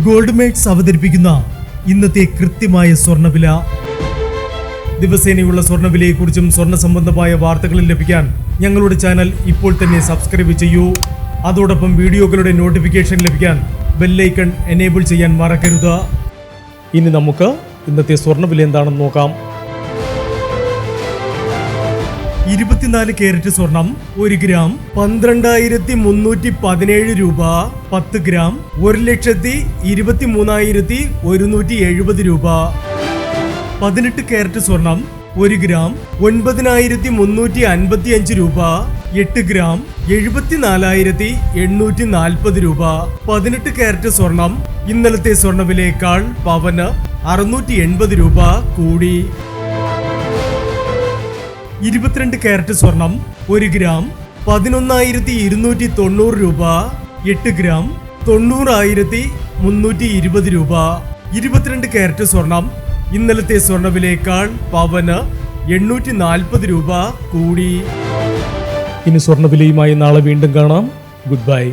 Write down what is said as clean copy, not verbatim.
Gold makes അവതരിപ്പിക്കുന്ന ഇന്നത്തെ കൃത്യമായ സ്വർണ്ണവില. ദിവസേനയുള്ള സ്വർണ്ണവിലയെക്കുറിച്ചും സ്വർണ്ണ സംബന്ധമായ വാർത്തകളും ലഭിക്കാൻ ഞങ്ങളുടെ ചാനൽ ഇപ്പോൾ തന്നെ സബ്സ്ക്രൈബ് ചെയ്യൂ. അതോടൊപ്പം വീഡിയോകളുടെ നോട്ടിഫിക്കേഷൻ ലഭിക്കാൻ ബെല്ലൈക്കൺ എനേബിൾ ചെയ്യാൻ മറക്കരുത്. ഇനി നമുക്ക് ഇന്നത്തെ സ്വർണ്ണവില എന്താണെന്ന് നോക്കാം. 24 കാരറ്റ് സ്വർണം 1 ഗ്രാം 12,317 രൂപ. 10 ഗ്രാം 1,23,170 രൂപ. 18 കാരറ്റ് സ്വർണം 1 ഗ്രാം 9,355 രൂപ. 8 ഗ്രാം 74,840 രൂപ. 18 കാരറ്റ് സ്വർണം ഇന്നലത്തെ സ്വർണ്ണവിലയേക്കാൾ പവന് 680 രൂപ കൂടി. 22 കാരറ്റ് സ്വർണം 1 ഗ്രാം 11,290 രൂപ. 8 ഗ്രാം 90,320 രൂപ. 22 കാരറ്റ് സ്വർണം ഇന്നലത്തെ സ്വർണ്ണവിലയേക്കാൾ പവന് 840 രൂപ കൂടി. ഇനി സ്വർണ്ണവിലയുമായി നാളെ വീണ്ടും കാണാം. Good bye.